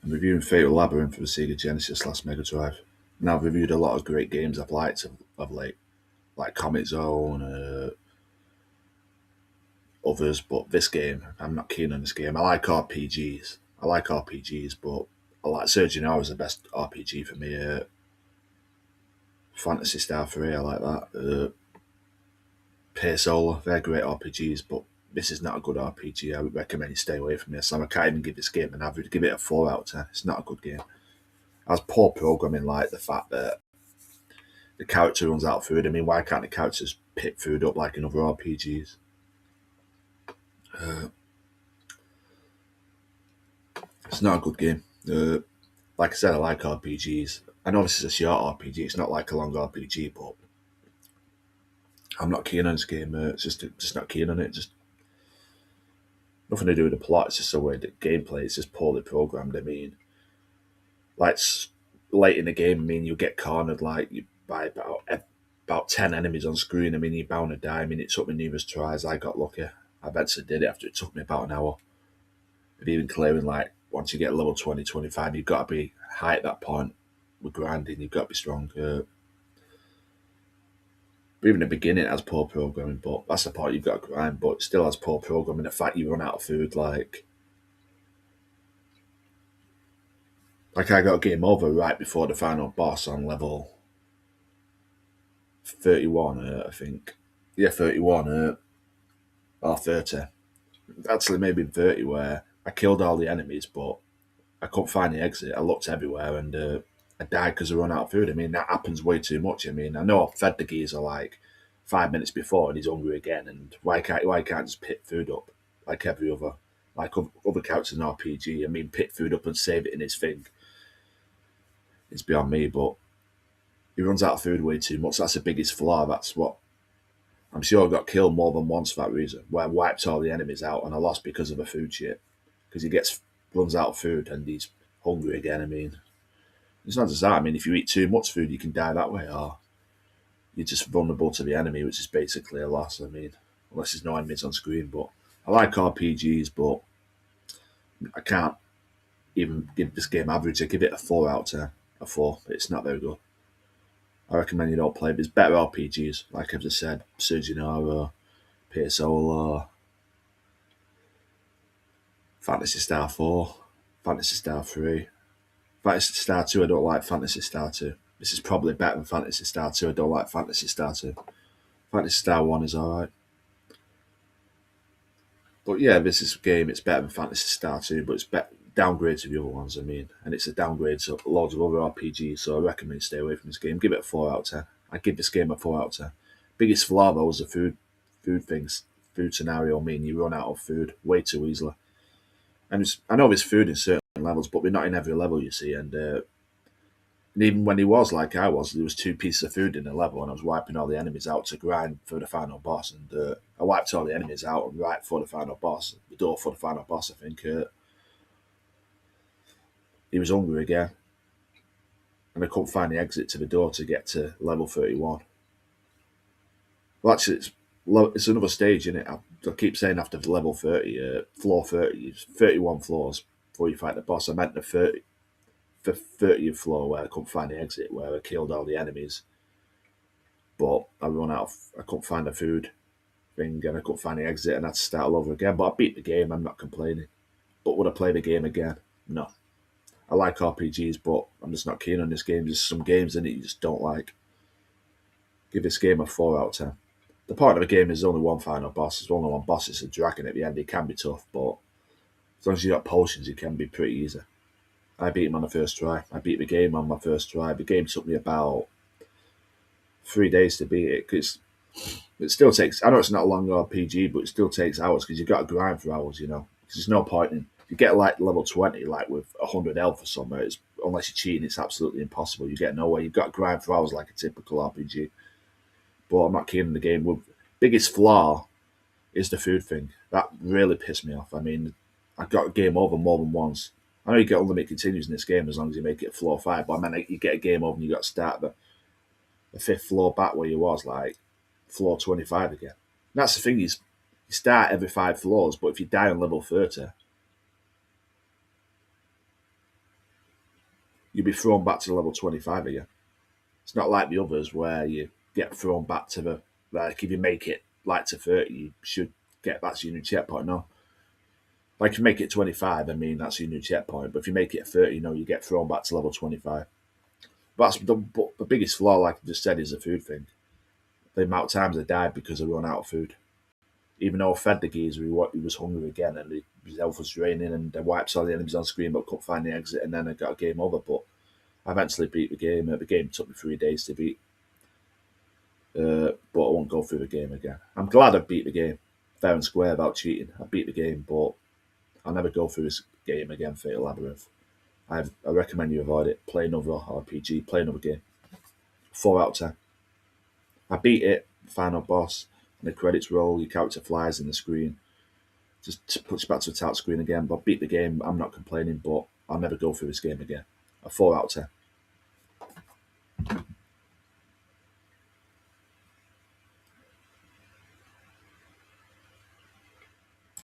I'm reviewing Fatal Labyrinth for the Sega Genesis last Megadrive. Now I've reviewed a lot of great games I've liked of late, like Comet Zone, others, but this game, I'm not keen on this game. I like RPGs. But I like Surgeon Hour is the best RPG for me. Fantasy Star 3, I like that. Solar, they're great RPGs, but this is not a good RPG. I would recommend you stay away from this. I can't even give this game an average. Give it a 4 out of 10. It's not a good game. As poor programming, like the fact that the character runs out of food. I mean, why can't the characters pick food up like in other RPGs? Uh, it's not a good game. Like I said, I like RPGs. I know this is a short RPG. It's not like a long RPG, but I'm not keen on this game. It's just not keen on it. Just nothing to do with the plot. It's just the way the gameplay is just poorly programmed. I mean, like late in the game, I mean, you get cornered like you by about 10 enemies on screen. I mean, you're bound to die. I mean, it took me numerous tries. I got lucky. I eventually did it after it took me about an hour. But even clearing, like, once you get level 20, 25, you've got to be high at that point with grinding. You've got to be strong. But even the beginning it has poor programming, but that's the part you've got to grind. But it still has poor programming. The fact you run out of food, like I got a game over right before the final boss on level 31, I think. Yeah, 31 or 30. Actually, maybe 30, where I killed all the enemies, but I couldn't find the exit. I looked everywhere and I died because I run out of food. I mean, that happens way too much. I mean, I know I fed the geezer like 5 minutes before and he's hungry again. And why can't just pick food up like every other like other characters in RPG? I mean, pick food up and save it in his thing. It's beyond me, but he runs out of food way too much. That's the biggest flaw. That's what I'm sure I got killed more than once for that reason. Where I wiped all the enemies out and I lost because of a food shit. Because he gets runs out of food and he's hungry again. I mean, it's not just that. I mean, if you eat too much food, you can die that way, or you're just vulnerable to the enemy, which is basically a loss. I mean, unless there's no enemies on screen. But I like RPGs, but I can't even give this game average. I give it a 4 out of 10. A 4. It's not very good. I recommend you don't play it. There's better RPGs, like I've just said, Surgeon or PSO, Fantasy Star 4, Fantasy Star 3. Fantasy Star 2, I don't like Fantasy Star 2. This is probably better than Fantasy Star 2. I don't like Fantasy Star 2. Fantasy Star 1 is alright. But yeah, this is a game. It's better than Fantasy Star 2, but it's downgrade to the other ones, I mean. And it's a downgrade to loads of other RPGs, so I recommend you stay away from this game. Give it a 4 out of 10. I give this game a 4 out of 10. Biggest flaw, though, is the food things. Food scenario, I mean, you run out of food way too easily. And I know there's food in certain levels, but we're not in every level, you see. And even when he was like I was, there was 2 pieces of food in the level, and I was wiping all the enemies out to grind for the final boss. And I wiped all the enemies out right for the final boss, the door for the final boss. I think he was hungry again, and I couldn't find the exit to the door to get to level 31. Well, actually, it's another stage in it. I keep saying after level 30, floor 30, it's 31 floors before you fight the boss. I meant the 30th floor where I couldn't find the exit, where I killed all the enemies. But I couldn't find the food thing and I couldn't find the exit and I had to start all over again. But I beat the game, I'm not complaining. But would I play the game again? No. I like RPGs, but I'm just not keen on this game. There's some games in it you just don't like. Give this game a 4 out of 10. The point of the game is only one final boss. There's only one boss. It's a dragon at the end. It can be tough, but as long as you got potions, it can be pretty easy. I beat him on the first try. I beat the game on my first try. The game took me about 3 days to beat it because it still takes. I know it's not a long RPG, but it still takes hours because you've got to grind for hours. You know, 'cause there's no point in if you get like level 20, like with 100 health or something. Unless you're cheating, it's absolutely impossible. You get nowhere. You've got to grind for hours like a typical RPG. But I'm not keen on the game. With biggest flaw is the food thing. That really pissed me off. I mean, I got a game over more than once. I know you get unlimited continues in this game as long as you make it floor 5, but I mean, you get a game over and you got to start the 5th floor back where you was, like floor 25 again. And that's the thing, you start every 5 floors, but if you die on level 30, you'll be thrown back to level 25 again. It's not like the others where you get thrown back to the, like if you make it like to 30, you should get back to your new checkpoint. No. Like if you make it 25, I mean, that's your new checkpoint. But if you make it 30, you get thrown back to level 25. But the biggest flaw, like I just said, is the food thing. The amount of times I died because I run out of food. Even though I fed the geezer, he was hungry again and his health was draining and I wiped all the enemies on screen but couldn't find the exit and then I got a game over. But I eventually beat the game. The game took me 3 days to beat. But I won't go through the game again. I'm glad I beat the game, fair and square, about cheating. I beat the game, but I'll never go through this game again, Fatal Labyrinth. I recommend you avoid it. Play another RPG, play another game. 4 out of 10. I beat it, final boss, and the credits roll, your character flies in the screen. Just puts you back to the title screen again. But I beat the game, I'm not complaining, but I'll never go through this game again. A 4 out of 10.